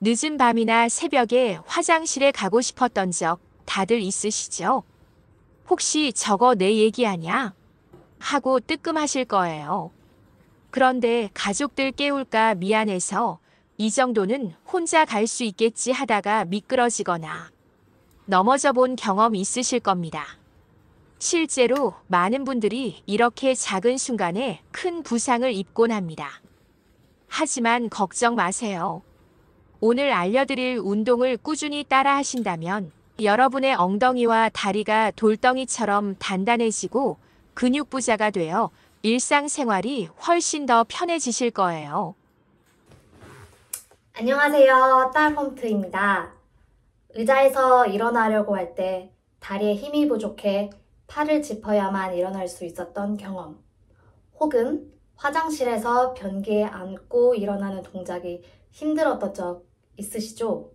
늦은 밤이나 새벽에 화장실에 가고 싶었던 적 다들 있으시죠? 혹시 저거 내 얘기 아냐? 하고 뜨끔하실 거예요. 그런데 가족들 깨울까 미안해서 이 정도는 혼자 갈 수 있겠지 하다가 미끄러지거나 넘어져 본 경험 있으실 겁니다. 실제로 많은 분들이 이렇게 작은 순간에 큰 부상을 입곤 합니다. 하지만 걱정 마세요. 오늘 알려드릴 운동을 꾸준히 따라 하신다면 여러분의 엉덩이와 다리가 돌덩이처럼 단단해지고 근육부자가 되어 일상생활이 훨씬 더 편해지실 거예요. 안녕하세요. 딸홈트입니다. 의자에서 일어나려고 할 때 다리에 힘이 부족해 팔을 짚어야만 일어날 수 있었던 경험, 혹은 화장실에서 변기에 앉고 일어나는 동작이 힘들었던 적 있으시죠?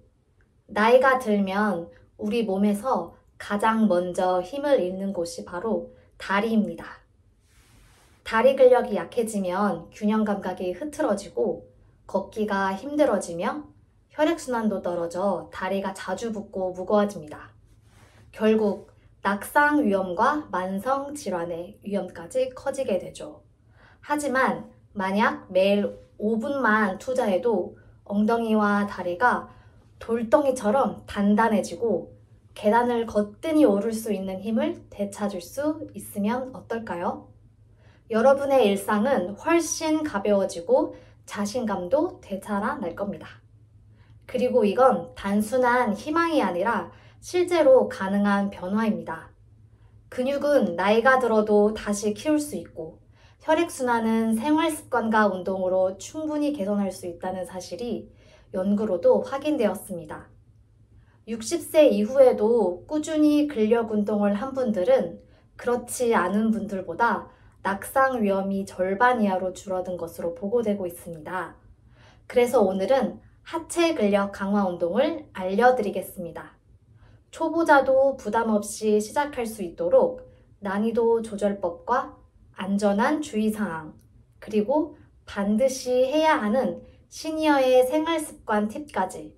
나이가 들면 우리 몸에서 가장 먼저 힘을 잃는 곳이 바로 다리입니다. 다리 근력이 약해지면 균형 감각이 흐트러지고 걷기가 힘들어지며 혈액순환도 떨어져 다리가 자주 붓고 무거워집니다. 결국 낙상 위험과 만성 질환의 위험까지 커지게 되죠. 하지만 만약 매일 5분만 투자해도 엉덩이와 다리가 돌덩이처럼 단단해지고 계단을 거뜬히 오를 수 있는 힘을 되찾을 수 있으면 어떨까요? 여러분의 일상은 훨씬 가벼워지고 자신감도 되살아날 겁니다. 그리고 이건 단순한 희망이 아니라 실제로 가능한 변화입니다. 근육은 나이가 들어도 다시 키울 수 있고 혈액순환은 생활습관과 운동으로 충분히 개선할 수 있다는 사실이 연구로도 확인되었습니다. 60세 이후에도 꾸준히 근력 운동을 한 분들은 그렇지 않은 분들보다 낙상 위험이 절반 이하로 줄어든 것으로 보고되고 있습니다. 그래서 오늘은 하체 근력 강화 운동을 알려드리겠습니다. 초보자도 부담 없이 시작할 수 있도록 난이도 조절법과 안전한 주의사항, 그리고 반드시 해야 하는 시니어의 생활습관 팁까지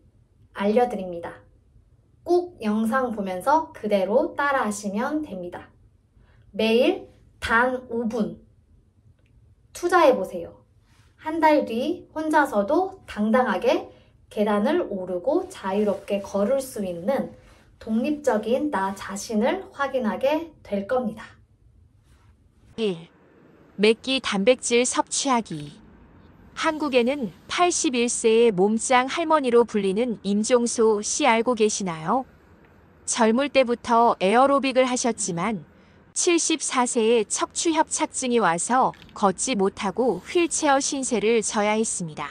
알려드립니다. 꼭 영상 보면서 그대로 따라 하시면 됩니다. 매일 단 5분 투자해보세요. 한 달 뒤 혼자서도 당당하게 계단을 오르고 자유롭게 걸을 수 있는 독립적인 나 자신을 확인하게 될 겁니다. 1. 매끼 단백질 섭취하기. 한국에는 81세의 몸짱 할머니로 불리는 임종소 씨 알고 계시나요? 젊을 때부터 에어로빅을 하셨지만 74세에 척추협착증이 와서 걷지 못하고 휠체어 신세를 져야 했습니다.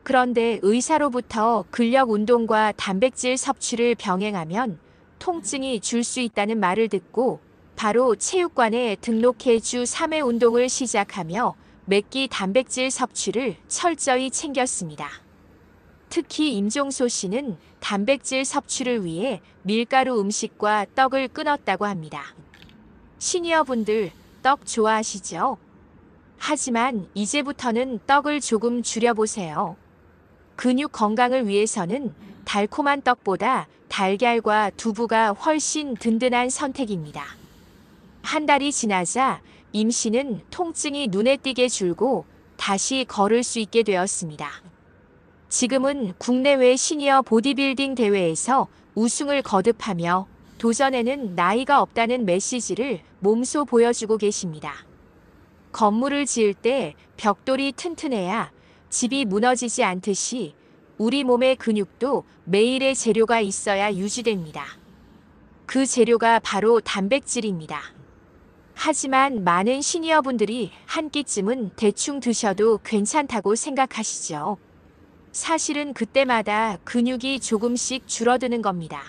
그런데 의사로부터 근력 운동과 단백질 섭취를 병행하면 통증이 줄 수 있다는 말을 듣고 바로 체육관에 등록해 주 3회 운동을 시작하며 매끼 단백질 섭취를 철저히 챙겼습니다. 특히 임종소 씨는 단백질 섭취를 위해 밀가루 음식과 떡을 끊었다고 합니다. 시니어분들 떡 좋아하시죠? 하지만 이제부터는 떡을 조금 줄여보세요. 근육 건강을 위해서는 달콤한 떡보다 달걀과 두부가 훨씬 든든한 선택입니다. 한 달이 지나자 임 씨는 통증이 눈에 띄게 줄고 다시 걸을 수 있게 되었습니다. 지금은 국내외 시니어 보디빌딩 대회에서 우승을 거듭하며 도전에는 나이가 없다는 메시지를 몸소 보여주고 계십니다. 건물을 지을 때 벽돌이 튼튼해야 집이 무너지지 않듯이 우리 몸의 근육도 매일의 재료가 있어야 유지됩니다. 그 재료가 바로 단백질입니다. 하지만 많은 시니어분들이 한 끼쯤은 대충 드셔도 괜찮다고 생각하시죠. 사실은 그때마다 근육이 조금씩 줄어드는 겁니다.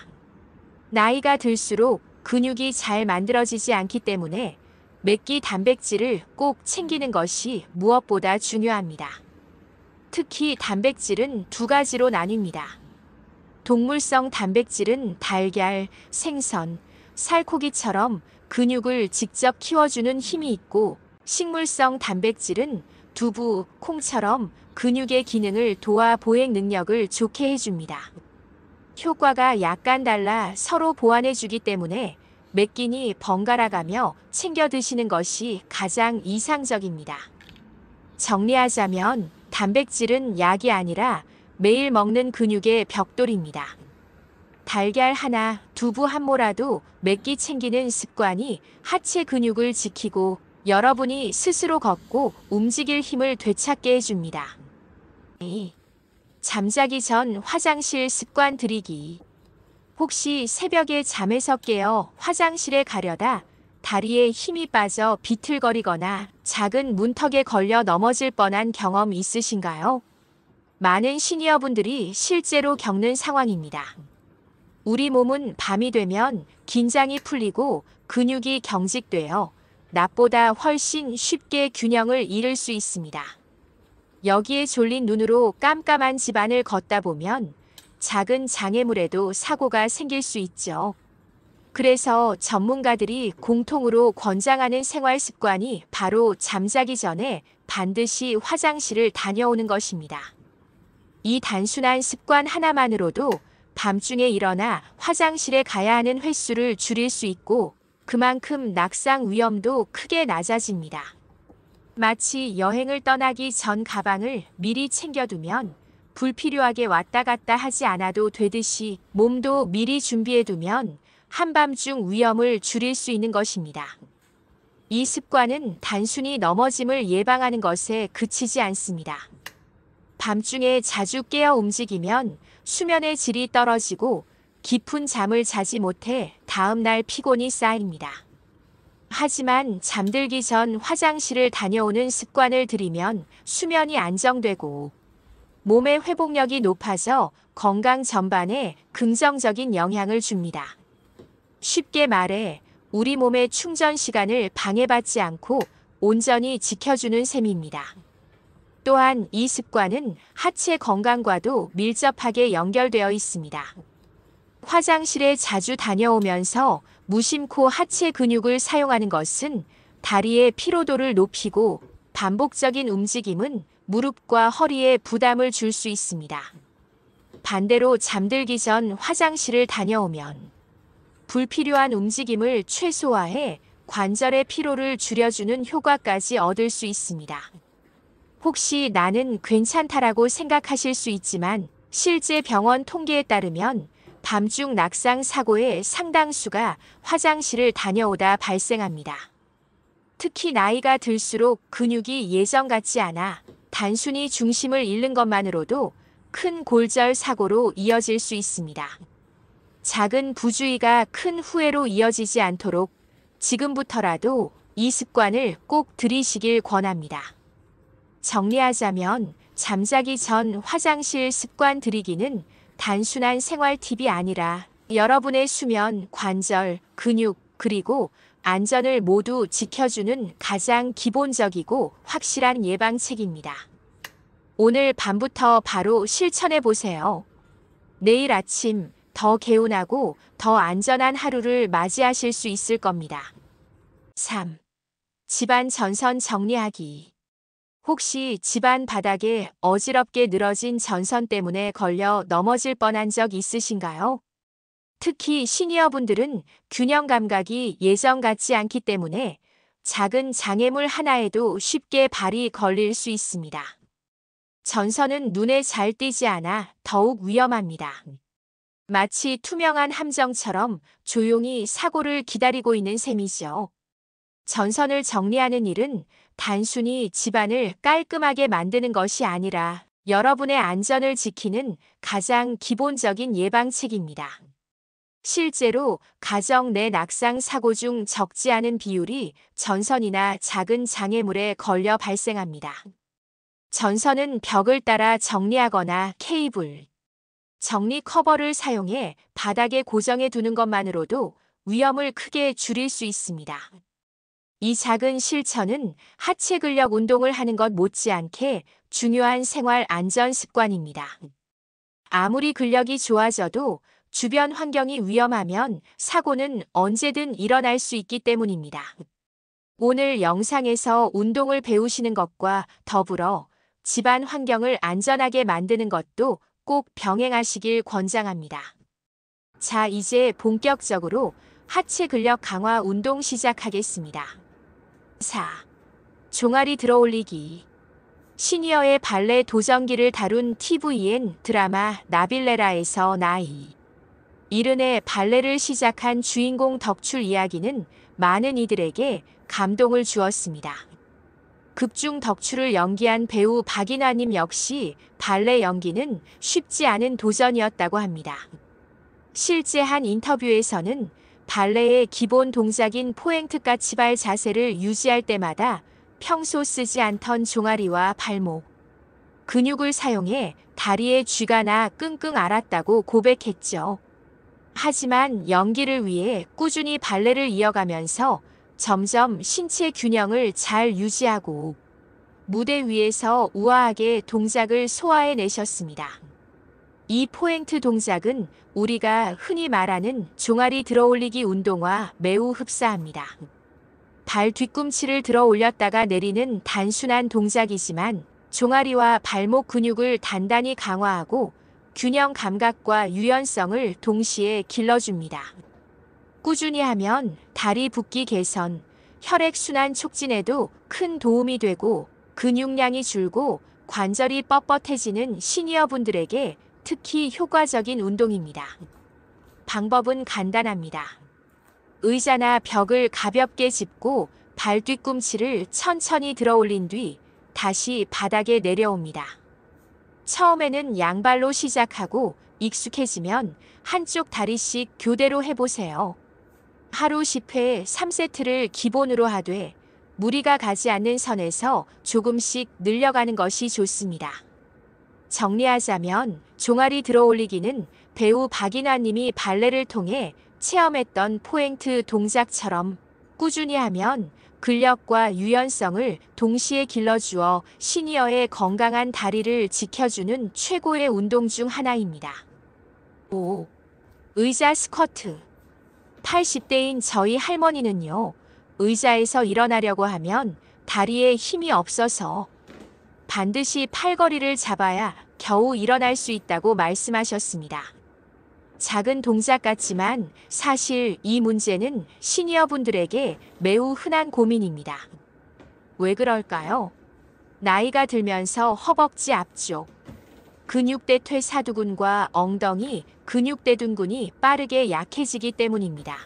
나이가 들수록 근육이 잘 만들어지지 않기 때문에 매끼 단백질을 꼭 챙기는 것이 무엇보다 중요합니다. 특히 단백질은 두 가지로 나뉩니다. 동물성 단백질은 달걀, 생선, 살코기처럼 근육을 직접 키워주는 힘이 있고 식물성 단백질은 두부, 콩처럼 근육의 기능을 도와 보행 능력을 좋게 해줍니다. 효과가 약간 달라 서로 보완해주기 때문에 몇 끼니 번갈아가며 챙겨 드시는 것이 가장 이상적입니다. 정리하자면 단백질은 약이 아니라 매일 먹는 근육의 벽돌입니다. 달걀 하나, 두부 한 모라도 몇 끼 챙기는 습관이 하체 근육을 지키고 여러분이 스스로 걷고 움직일 힘을 되찾게 해줍니다. 잠자기 전 화장실 습관 들이기. 혹시 새벽에 잠에서 깨어 화장실에 가려다 다리에 힘이 빠져 비틀거리거나 작은 문턱에 걸려 넘어질 뻔한 경험 있으신가요? 많은 시니어분들이 실제로 겪는 상황입니다. 우리 몸은 밤이 되면 긴장이 풀리고 근육이 경직되어 낮보다 훨씬 쉽게 균형을 잃을 수 있습니다. 여기에 졸린 눈으로 깜깜한 집안을 걷다 보면 작은 장애물에도 사고가 생길 수 있죠. 그래서 전문가들이 공통으로 권장하는 생활 습관이 바로 잠자기 전에 반드시 화장실을 다녀오는 것입니다. 이 단순한 습관 하나만으로도 밤중에 일어나 화장실에 가야 하는 횟수를 줄일 수 있고 그만큼 낙상 위험도 크게 낮아집니다. 마치 여행을 떠나기 전 가방을 미리 챙겨두면 불필요하게 왔다 갔다 하지 않아도 되듯이 몸도 미리 준비해두면 한밤중 위험을 줄일 수 있는 것입니다. 이 습관은 단순히 넘어짐을 예방하는 것에 그치지 않습니다. 밤중에 자주 깨어 움직이면 수면의 질이 떨어지고 깊은 잠을 자지 못해 다음날 피곤이 쌓입니다. 하지만 잠들기 전 화장실을 다녀오는 습관을 들이면 수면이 안정되고 몸의 회복력이 높아져 건강 전반에 긍정적인 영향을 줍니다. 쉽게 말해 우리 몸의 충전 시간을 방해받지 않고 온전히 지켜주는 셈입니다. 또한 이 습관은 하체 건강과도 밀접하게 연결되어 있습니다. 화장실에 자주 다녀오면서 무심코 하체 근육을 사용하는 것은 다리의 피로도를 높이고 반복적인 움직임은 무릎과 허리에 부담을 줄 수 있습니다. 반대로 잠들기 전 화장실을 다녀오면 불필요한 움직임을 최소화해 관절의 피로를 줄여주는 효과까지 얻을 수 있습니다. 혹시 나는 괜찮다라고 생각하실 수 있지만 실제 병원 통계에 따르면 밤중 낙상 사고의 상당수가 화장실을 다녀오다 발생합니다. 특히 나이가 들수록 근육이 예전 같지 않아 단순히 중심을 잃는 것만으로도 큰 골절 사고로 이어질 수 있습니다. 작은 부주의가 큰 후회로 이어지지 않도록 지금부터라도 이 습관을 꼭 들이시길 권합니다. 정리하자면 잠자기 전 화장실 습관 들이기는 단순한 생활 팁이 아니라 여러분의 수면, 관절, 근육, 그리고 안전을 모두 지켜주는 가장 기본적이고 확실한 예방책입니다. 오늘 밤부터 바로 실천해 보세요. 내일 아침 더 개운하고 더 안전한 하루를 맞이하실 수 있을 겁니다. 3. 집안 전선 정리하기. 혹시 집안 바닥에 어지럽게 늘어진 전선 때문에 걸려 넘어질 뻔한 적 있으신가요? 특히 시니어분들은 균형 감각이 예전 같지 않기 때문에 작은 장애물 하나에도 쉽게 발이 걸릴 수 있습니다. 전선은 눈에 잘 띄지 않아 더욱 위험합니다. 마치 투명한 함정처럼 조용히 사고를 기다리고 있는 셈이죠. 전선을 정리하는 일은 단순히 집안을 깔끔하게 만드는 것이 아니라 여러분의 안전을 지키는 가장 기본적인 예방책입니다. 실제로 가정 내 낙상 사고 중 적지 않은 비율이 전선이나 작은 장애물에 걸려 발생합니다. 전선은 벽을 따라 정리하거나 케이블, 정리 커버를 사용해 바닥에 고정해 두는 것만으로도 위험을 크게 줄일 수 있습니다. 이 작은 실천은 하체 근력 운동을 하는 것 못지않게 중요한 생활 안전 습관입니다. 아무리 근력이 좋아져도 주변 환경이 위험하면 사고는 언제든 일어날 수 있기 때문입니다. 오늘 영상에서 운동을 배우시는 것과 더불어 집안 환경을 안전하게 만드는 것도 꼭 병행하시길 권장합니다. 자, 이제 본격적으로 하체 근력 강화 운동 시작하겠습니다. 4. 종아리 들어올리기. 시니어의 발레 도전기를 다룬 TVN 드라마 나빌레라에서 나이 70에 발레를 시작한 주인공 덕출 이야기는 많은 이들에게 감동을 주었습니다. 극중 덕출을 연기한 배우 박인화님 역시 발레 연기는 쉽지 않은 도전이었다고 합니다. 실제 한 인터뷰에서는 발레의 기본 동작인 포행트 까치발 자세를 유지할 때마다 평소 쓰지 않던 종아리와 발목, 근육을 사용해 다리의 쥐가 나 끙끙 앓았다고 고백했죠. 하지만 연기를 위해 꾸준히 발레를 이어가면서 점점 신체 균형을 잘 유지하고 무대 위에서 우아하게 동작을 소화해내셨습니다. 이 포행트 동작은 우리가 흔히 말하는 종아리 들어올리기 운동과 매우 흡사합니다. 발 뒤꿈치를 들어 올렸다가 내리는 단순한 동작이지만 종아리와 발목 근육을 단단히 강화하고 균형 감각과 유연성을 동시에 길러줍니다. 꾸준히 하면 다리 붓기 개선, 혈액순환 촉진에도 큰 도움이 되고 근육량이 줄고 관절이 뻣뻣해지는 시니어분들에게 특히 효과적인 운동입니다. 방법은 간단합니다. 의자나 벽을 가볍게 짚고 발 뒤꿈치를 천천히 들어 올린 뒤 다시 바닥에 내려옵니다. 처음에는 양발로 시작하고 익숙해지면 한쪽 다리씩 교대로 해보세요. 하루 10회 3세트를 기본으로 하되 무리가 가지 않는 선에서 조금씩 늘려가는 것이 좋습니다. 정리하자면 종아리 들어올리기는 배우 박인화님이 발레를 통해 체험했던 포행트 동작처럼 꾸준히 하면 근력과 유연성을 동시에 길러주어 시니어의 건강한 다리를 지켜주는 최고의 운동 중 하나입니다. 5. 의자 스쿼트. 80대인 저희 할머니는요, 의자에서 일어나려고 하면 다리에 힘이 없어서 반드시 팔걸이를 잡아야 겨우 일어날 수 있다고 말씀하셨습니다. 작은 동작 같지만 사실 이 문제는 시니어분들에게 매우 흔한 고민입니다. 왜 그럴까요? 나이가 들면서 허벅지 앞쪽, 근육대 퇴사두근과 엉덩이 근육대둔근이 빠르게 약해지기 때문입니다.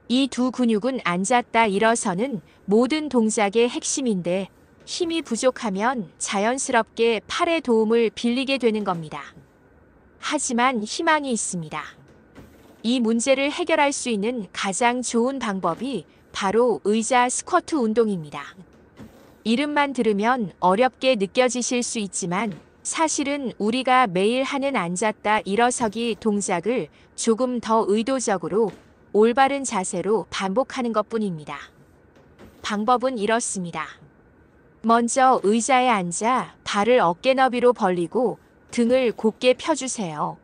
이 두 근육은 앉았다 일어서는 모든 동작의 핵심인데 힘이 부족하면 자연스럽게 팔의 도움을 빌리게 되는 겁니다. 하지만 희망이 있습니다. 이 문제를 해결할 수 있는 가장 좋은 방법이 바로 의자 스쿼트 운동입니다. 이름만 들으면 어렵게 느껴지실 수 있지만 사실은 우리가 매일 하는 앉았다 일어서기 동작을 조금 더 의도적으로 올바른 자세로 반복하는 것뿐입니다. 방법은 이렇습니다. 먼저 의자에 앉아 발을 어깨 너비로 벌리고 등을 곧게 펴주세요.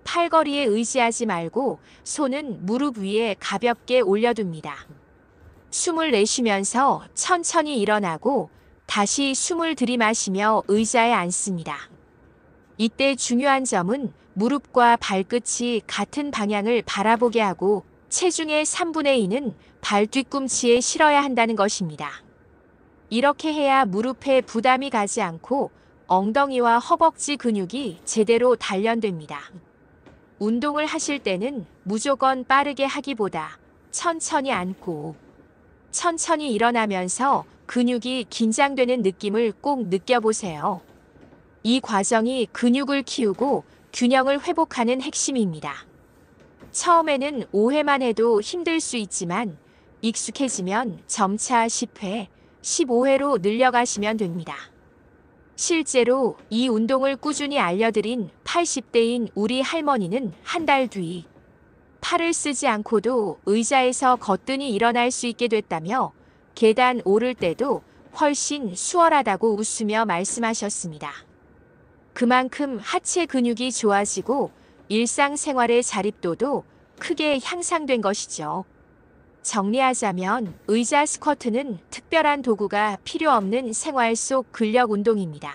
팔걸이에 의지하지 말고 손은 무릎 위에 가볍게 올려둡니다. 숨을 내쉬면서 천천히 일어나고 다시 숨을 들이마시며 의자에 앉습니다. 이때 중요한 점은 무릎과 발끝이 같은 방향을 바라보게 하고 체중의 3분의 2는 발 뒤꿈치에 실어야 한다는 것입니다. 이렇게 해야 무릎에 부담이 가지 않고 엉덩이와 허벅지 근육이 제대로 단련됩니다. 운동을 하실 때는 무조건 빠르게 하기보다 천천히 앉고 천천히 일어나면서 근육이 긴장되는 느낌을 꼭 느껴보세요. 이 과정이 근육을 키우고 균형을 회복하는 핵심입니다. 처음에는 5회만 해도 힘들 수 있지만 익숙해지면 점차 10회, 15회로 늘려가시면 됩니다. 실제로 이 운동을 꾸준히 알려드린 80대인 우리 할머니는 한 달 뒤 팔을 쓰지 않고도 의자에서 거뜬히 일어날 수 있게 됐다며 계단 오를 때도 훨씬 수월하다고 웃으며 말씀하셨습니다. 그만큼 하체 근육이 좋아지고 일상생활의 자립도도 크게 향상된 것이죠. 정리하자면 의자 스쿼트는 특별한 도구가 필요 없는 생활 속 근력 운동입니다.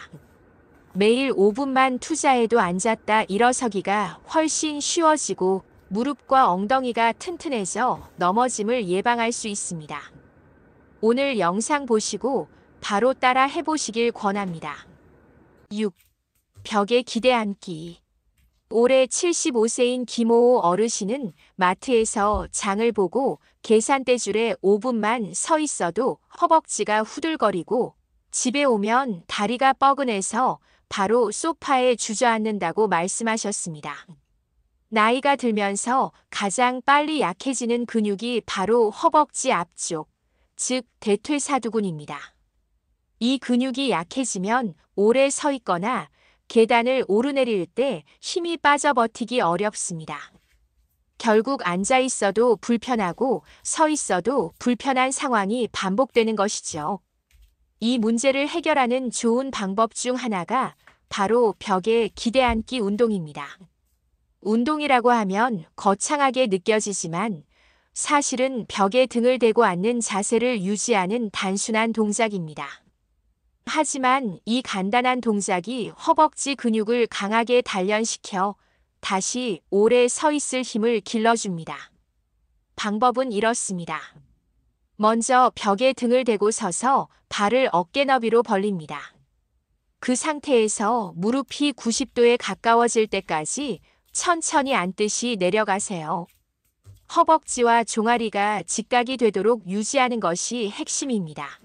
매일 5분만 투자해도 앉았다 일어서기가 훨씬 쉬워지고 무릎과 엉덩이가 튼튼해져 넘어짐을 예방할 수 있습니다. 오늘 영상 보시고 바로 따라 해보시길 권합니다. 6. 벽에 기대 앉기. 올해 75세인 김호호 어르신은 마트에서 장을 보고 계산대줄에 5분만 서 있어도 허벅지가 후들거리고 집에 오면 다리가 뻐근해서 바로 소파에 주저앉는다고 말씀하셨습니다. 나이가 들면서 가장 빨리 약해지는 근육이 바로 허벅지 앞쪽, 즉 대퇴사두근입니다. 이 근육이 약해지면 오래 서 있거나 계단을 오르내릴 때 힘이 빠져 버티기 어렵습니다. 결국 앉아 있어도 불편하고 서 있어도 불편한 상황이 반복되는 것이죠. 이 문제를 해결하는 좋은 방법 중 하나가 바로 벽에 기대 앉기 운동입니다. 운동이라고 하면 거창하게 느껴지지만 사실은 벽에 등을 대고 앉는 자세를 유지하는 단순한 동작입니다. 하지만 이 간단한 동작이 허벅지 근육을 강하게 단련시켜 다시 오래 서 있을 힘을 길러줍니다. 방법은 이렇습니다. 먼저 벽에 등을 대고 서서 발을 어깨 너비로 벌립니다. 그 상태에서 무릎이 90도에 가까워질 때까지 천천히 앉듯이 내려가세요. 허벅지와 종아리가 직각이 되도록 유지하는 것이 핵심입니다.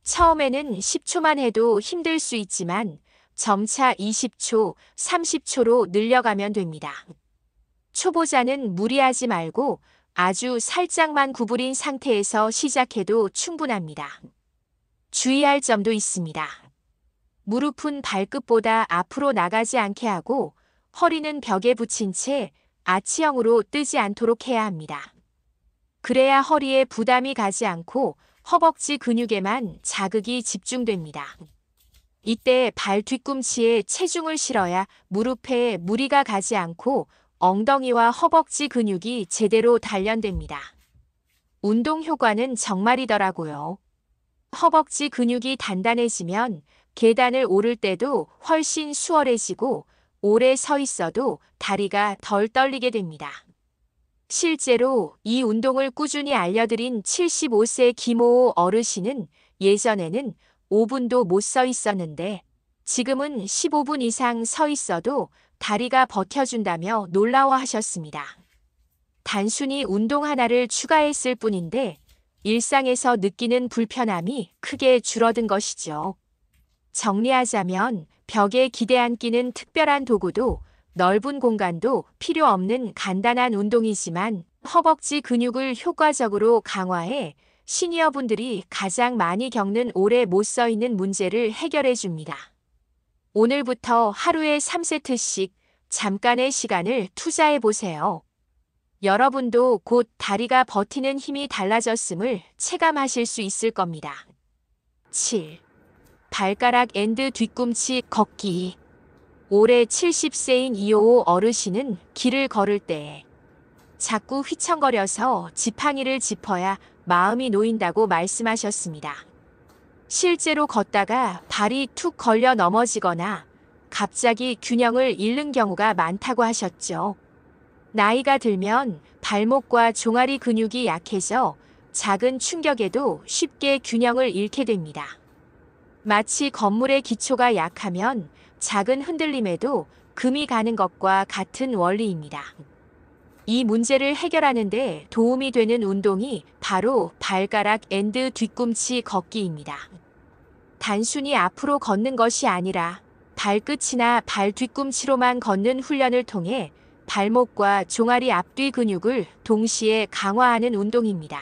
처음에는 10초만 해도 힘들 수 있지만 점차 20초, 30초로 늘려가면 됩니다. 초보자는 무리하지 말고 아주 살짝만 구부린 상태에서 시작해도 충분합니다. 주의할 점도 있습니다. 무릎은 발끝보다 앞으로 나가지 않게 하고 허리는 벽에 붙인 채 아치형으로 뜨지 않도록 해야 합니다. 그래야 허리에 부담이 가지 않고 허벅지 근육에만 자극이 집중됩니다. 이때 발 뒤꿈치에 체중을 실어야 무릎에 무리가 가지 않고 엉덩이와 허벅지 근육이 제대로 단련됩니다. 운동 효과는 정말이더라고요. 허벅지 근육이 단단해지면 계단을 오를 때도 훨씬 수월해지고 오래 서 있어도 다리가 덜 떨리게 됩니다. 실제로 이 운동을 꾸준히 알려드린 75세 김호호 어르신은 예전에는 5분도 못 서 있었는데 지금은 15분 이상 서 있어도 다리가 버텨준다며 놀라워하셨습니다. 단순히 운동 하나를 추가했을 뿐인데 일상에서 느끼는 불편함이 크게 줄어든 것이죠. 정리하자면 벽에 기대 앉기는 특별한 도구도 넓은 공간도 필요 없는 간단한 운동이지만 허벅지 근육을 효과적으로 강화해 시니어분들이 가장 많이 겪는 오래 못 서 있는 문제를 해결해 줍니다. 오늘부터 하루에 3세트씩 잠깐의 시간을 투자해 보세요. 여러분도 곧 다리가 버티는 힘이 달라졌음을 체감하실 수 있을 겁니다. 7. 발가락 앤드 뒤꿈치 걷기. 올해 70세인 이호호 어르신은 길을 걸을 때 자꾸 휘청거려서 지팡이를 짚어야 마음이 놓인다고 말씀하셨습니다. 실제로 걷다가 발이 툭 걸려 넘어지거나 갑자기 균형을 잃는 경우가 많다고 하셨죠. 나이가 들면 발목과 종아리 근육이 약해져 작은 충격에도 쉽게 균형을 잃게 됩니다. 마치 건물의 기초가 약하면 작은 흔들림에도 금이 가는 것과 같은 원리입니다. 이 문제를 해결하는 데 도움이 되는 운동이 바로 발가락 앤드 뒤꿈치 걷기입니다. 단순히 앞으로 걷는 것이 아니라 발끝이나 발 뒤꿈치로만 걷는 훈련을 통해 발목과 종아리 앞뒤 근육을 동시에 강화하는 운동입니다.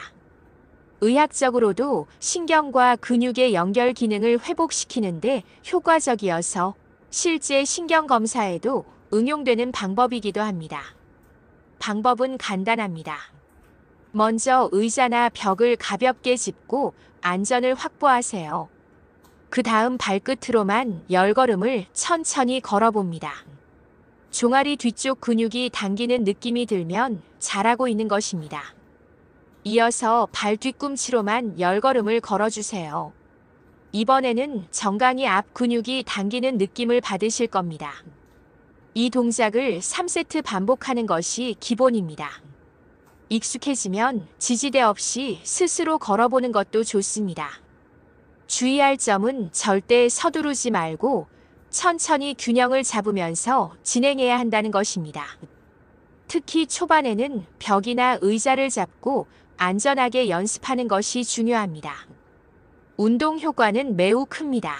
의학적으로도 신경과 근육의 연결 기능을 회복시키는데 효과적이어서 실제 신경검사에도 응용되는 방법이기도 합니다. 방법은 간단합니다. 먼저 의자나 벽을 가볍게 짚고 안전을 확보하세요. 그 다음 발끝으로만 10걸음을 천천히 걸어봅니다. 종아리 뒤쪽 근육이 당기는 느낌이 들면 잘하고 있는 것입니다. 이어서 발 뒤꿈치로만 10걸음을 걸어주세요. 이번에는 정강이 앞 근육이 당기는 느낌을 받으실 겁니다. 이 동작을 3세트 반복하는 것이 기본입니다. 익숙해지면 지지대 없이 스스로 걸어보는 것도 좋습니다. 주의할 점은 절대 서두르지 말고 천천히 균형을 잡으면서 진행해야 한다는 것입니다. 특히 초반에는 벽이나 의자를 잡고 안전하게 연습하는 것이 중요합니다. 운동 효과는 매우 큽니다.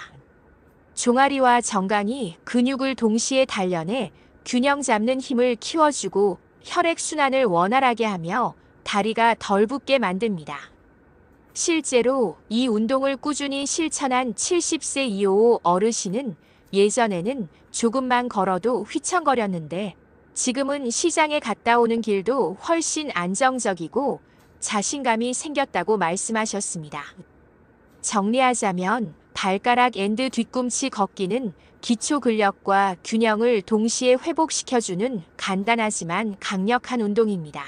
종아리와 정강이 근육을 동시에 단련해 균형 잡는 힘을 키워주고 혈액순환을 원활하게 하며 다리가 덜 붓게 만듭니다. 실제로 이 운동을 꾸준히 실천한 70세 이후 어르신은 예전에는 조금만 걸어도 휘청거렸는데 지금은 시장에 갔다 오는 길도 훨씬 안정적이고 자신감이 생겼다고 말씀하셨습니다. 정리하자면 발가락 앤드 뒤꿈치 걷기는 기초 근력과 균형을 동시에 회복시켜주는 간단하지만 강력한 운동입니다.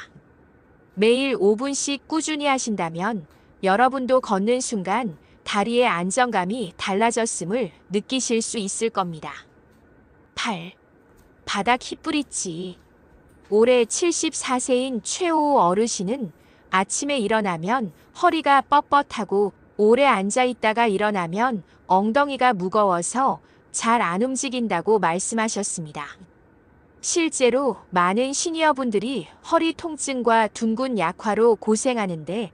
매일 5분씩 꾸준히 하신다면 여러분도 걷는 순간 다리의 안정감이 달라졌음을 느끼실 수 있을 겁니다. 8. 바닥 힙브릿지. 올해 74세인 최호 어르신은 아침에 일어나면 허리가 뻣뻣하고 오래 앉아있다가 일어나면 엉덩이가 무거워서 잘 안 움직인다고 말씀하셨습니다. 실제로 많은 시니어분들이 허리 통증과 둔근 약화로 고생하는데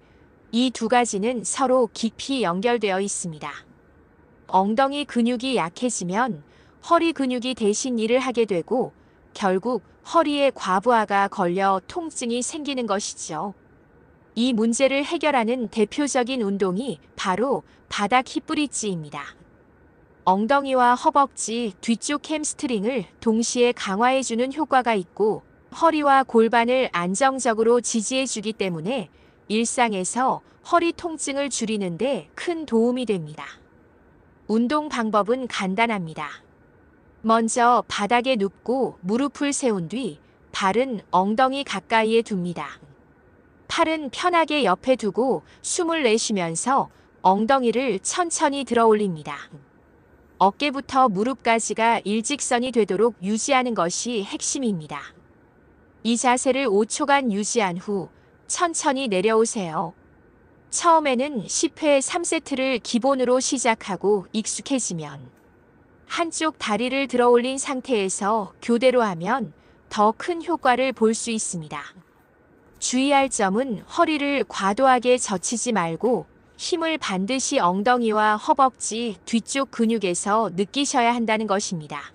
이 두 가지는 서로 깊이 연결되어 있습니다. 엉덩이 근육이 약해지면 허리 근육이 대신 일을 하게 되고 결국 허리에 과부하가 걸려 통증이 생기는 것이죠. 이 문제를 해결하는 대표적인 운동이 바로 바닥 힙브릿지입니다. 엉덩이와 허벅지 뒤쪽 햄스트링을 동시에 강화해주는 효과가 있고 허리와 골반을 안정적으로 지지해주기 때문에 일상에서 허리 통증을 줄이는데 큰 도움이 됩니다. 운동 방법은 간단합니다. 먼저 바닥에 눕고 무릎을 세운 뒤 발은 엉덩이 가까이에 둡니다. 팔은 편하게 옆에 두고 숨을 내쉬면서 엉덩이를 천천히 들어 올립니다. 어깨부터 무릎까지가 일직선이 되도록 유지하는 것이 핵심입니다. 이 자세를 5초간 유지한 후 천천히 내려오세요. 처음에는 10회 3세트를 기본으로 시작하고 익숙해지면 한쪽 다리를 들어 올린 상태에서 교대로 하면 더 큰 효과를 볼 수 있습니다. 주의할 점은 허리를 과도하게 젖히지 말고 힘을 반드시 엉덩이와 허벅지 뒤쪽 근육에서 느끼셔야 한다는 것입니다.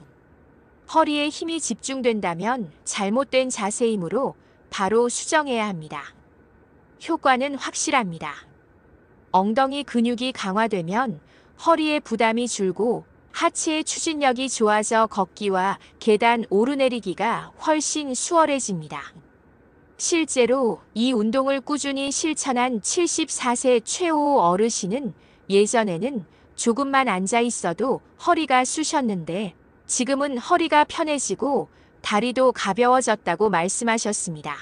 허리에 힘이 집중된다면 잘못된 자세이므로 바로 수정해야 합니다. 효과는 확실합니다. 엉덩이 근육이 강화되면 허리에 부담이 줄고 하체의 추진력이 좋아져 걷기와 계단 오르내리기가 훨씬 수월해집니다. 실제로 이 운동을 꾸준히 실천한 74세 최호 어르신은 예전에는 조금만 앉아 있어도 허리가 쑤셨는데 지금은 허리가 편해지고 다리도 가벼워졌다고 말씀하셨습니다.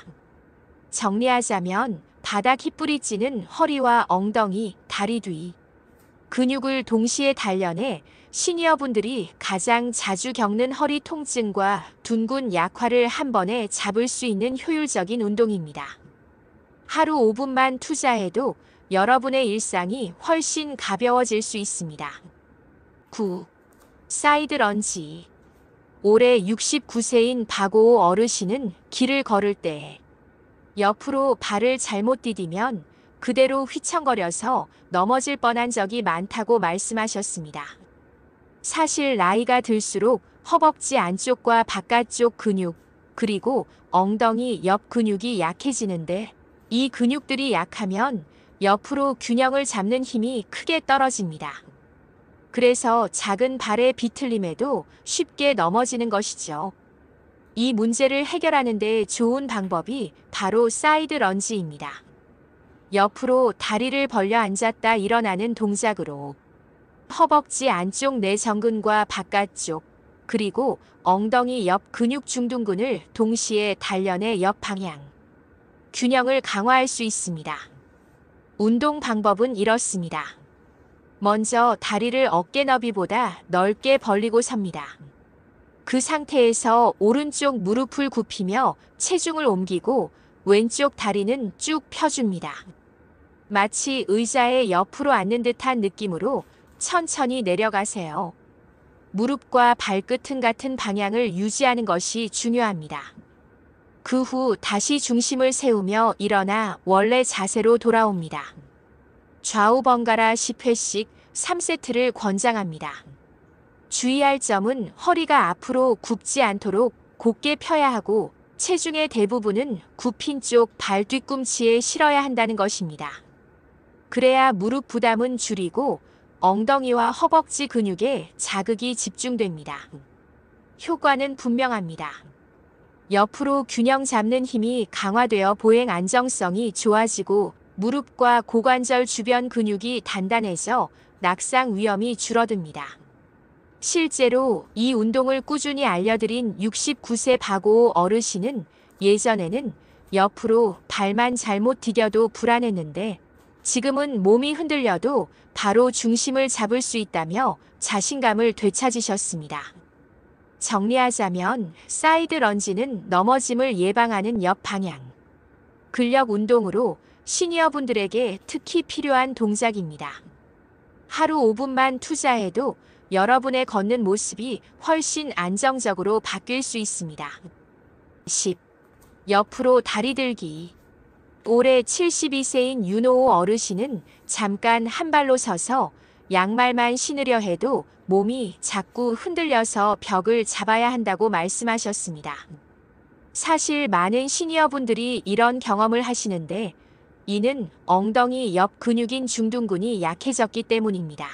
정리하자면 바닥 힙브릿지는 허리와 엉덩이, 다리 뒤 근육을 동시에 단련해 시니어분들이 가장 자주 겪는 허리 통증과 둔근 약화를 한 번에 잡을 수 있는 효율적인 운동입니다. 하루 5분만 투자해도 여러분의 일상이 훨씬 가벼워질 수 있습니다. 9. 사이드 런지. 올해 69세인 박오호 어르신은 길을 걸을 때 옆으로 발을 잘못 디디면 그대로 휘청거려서 넘어질 뻔한 적이 많다고 말씀하셨습니다. 사실 나이가 들수록 허벅지 안쪽과 바깥쪽 근육, 그리고 엉덩이 옆 근육이 약해지는데 이 근육들이 약하면 옆으로 균형을 잡는 힘이 크게 떨어집니다. 그래서 작은 발의 비틀림에도 쉽게 넘어지는 것이죠. 이 문제를 해결하는 데 좋은 방법이 바로 사이드 런지입니다. 옆으로 다리를 벌려 앉았다 일어나는 동작으로 허벅지 안쪽 내전근과 바깥쪽, 그리고 엉덩이 옆 근육 중둔근을 동시에 단련해 옆 방향, 균형을 강화할 수 있습니다. 운동 방법은 이렇습니다. 먼저 다리를 어깨 너비보다 넓게 벌리고 섭니다. 그 상태에서 오른쪽 무릎을 굽히며 체중을 옮기고 왼쪽 다리는 쭉 펴줍니다. 마치 의자에 옆으로 앉는 듯한 느낌으로 천천히 내려가세요. 무릎과 발끝은 같은 방향을 유지하는 것이 중요합니다. 그 후 다시 중심을 세우며 일어나 원래 자세로 돌아옵니다. 좌우 번갈아 10회씩 3세트를 권장합니다. 주의할 점은 허리가 앞으로 굽지 않도록 곧게 펴야 하고 체중의 대부분은 굽힌 쪽 발 뒤꿈치에 실어야 한다는 것입니다. 그래야 무릎 부담은 줄이고 엉덩이와 허벅지 근육에 자극이 집중됩니다. 효과는 분명합니다. 옆으로 균형 잡는 힘이 강화되어 보행 안정성이 좋아지고 무릎과 고관절 주변 근육이 단단해져 낙상 위험이 줄어듭니다. 실제로 이 운동을 꾸준히 알려드린 69세 박오호 어르신은 예전에는 옆으로 발만 잘못 디뎌도 불안했는데 지금은 몸이 흔들려도 바로 중심을 잡을 수 있다며 자신감을 되찾으셨습니다. 정리하자면 사이드 런지는 넘어짐을 예방하는 역방향 근력 운동으로 시니어분들에게 특히 필요한 동작입니다. 하루 5분만 투자해도 여러분의 걷는 모습이 훨씬 안정적으로 바뀔 수 있습니다. 10. 옆으로 다리 들기. 올해 72세인 윤호호 어르신은 잠깐 한 발로 서서 양말만 신으려 해도 몸이 자꾸 흔들려서 벽을 잡아야 한다고 말씀하셨습니다. 사실 많은 시니어분들이 이런 경험을 하시는데 이는 엉덩이 옆 근육인 중둔근이 약해졌기 때문입니다.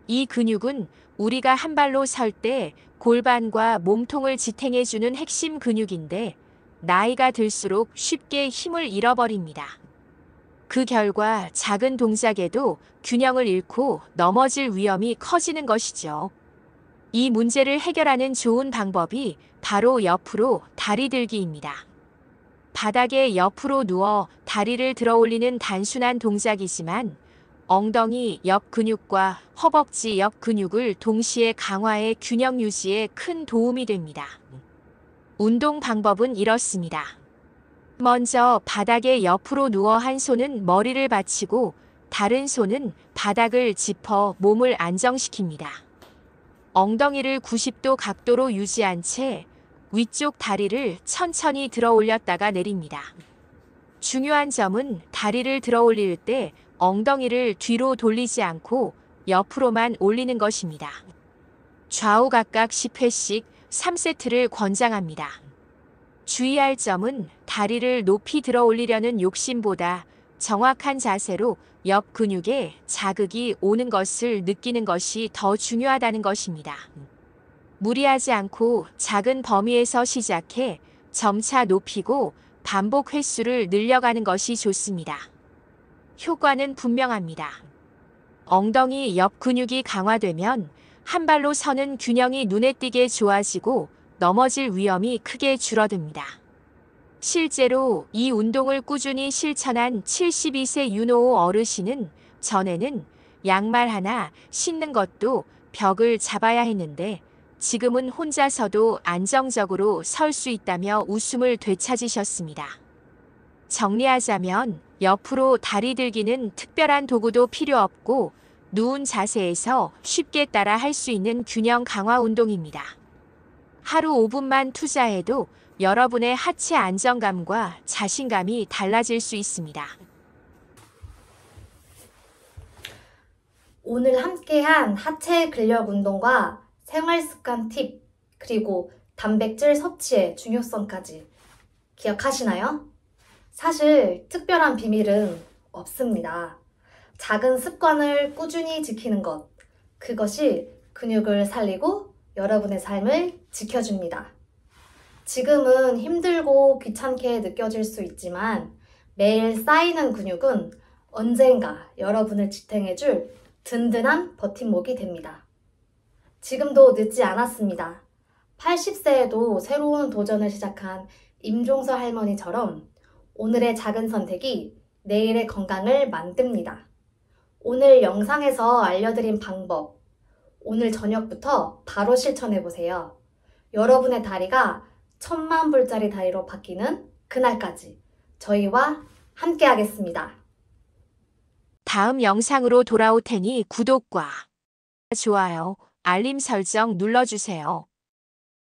이 근육은 우리가 한 발로 설 때 골반과 몸통을 지탱해주는 핵심 근육인데 나이가 들수록 쉽게 힘을 잃어버립니다. 그 결과 작은 동작에도 균형을 잃고 넘어질 위험이 커지는 것이죠. 이 문제를 해결하는 좋은 방법이 바로 옆으로 다리 들기입니다. 바닥에 옆으로 누워 다리를 들어 올리는 단순한 동작이지만 엉덩이 옆 근육과 허벅지 옆 근육을 동시에 강화해 균형 유지에 큰 도움이 됩니다. 운동 방법은 이렇습니다. 먼저 바닥에 옆으로 누워 한 손은 머리를 받치고 다른 손은 바닥을 짚어 몸을 안정시킵니다. 엉덩이를 90도 각도로 유지한 채 위쪽 다리를 천천히 들어 올렸다가 내립니다. 중요한 점은 다리를 들어 올릴 때 엉덩이를 뒤로 돌리지 않고 옆으로만 올리는 것입니다. 좌우 각각 10회씩 3세트를 권장합니다. 주의할 점은 다리를 높이 들어 올리려는 욕심보다 정확한 자세로 옆 근육에 자극이 오는 것을 느끼는 것이 더 중요하다는 것입니다. 무리하지 않고 작은 범위에서 시작해 점차 높이고 반복 횟수를 늘려가는 것이 좋습니다. 효과는 분명합니다. 엉덩이 옆 근육이 강화되면 한 발로 서는 균형이 눈에 띄게 좋아지고 넘어질 위험이 크게 줄어듭니다. 실제로 이 운동을 꾸준히 실천한 72세 윤호호 어르신은 전에는 양말 하나 신는 것도 벽을 잡아야 했는데 지금은 혼자서도 안정적으로 설 수 있다며 웃음을 되찾으셨습니다. 정리하자면 옆으로 다리 들기는 특별한 도구도 필요 없고 누운 자세에서 쉽게 따라 할 수 있는 균형 강화 운동입니다. 하루 5분만 투자해도 여러분의 하체 안정감과 자신감이 달라질 수 있습니다. 오늘 함께한 하체 근력 운동과 생활 습관 팁, 그리고 단백질 섭취의 중요성까지 기억하시나요? 사실 특별한 비밀은 없습니다. 작은 습관을 꾸준히 지키는 것, 그것이 근육을 살리고 여러분의 삶을 지켜줍니다. 지금은 힘들고 귀찮게 느껴질 수 있지만 매일 쌓이는 근육은 언젠가 여러분을 지탱해줄 든든한 버팀목이 됩니다. 지금도 늦지 않았습니다. 80세에도 새로운 도전을 시작한 임종서 할머니처럼 오늘의 작은 선택이 내일의 건강을 만듭니다. 오늘 영상에서 알려드린 방법, 오늘 저녁부터 바로 실천해 보세요. 여러분의 다리가 10,000불짜리 다리로 바뀌는 그날까지 저희와 함께 하겠습니다. 다음 영상으로 돌아올 테니 구독과 좋아요, 알림 설정 눌러주세요.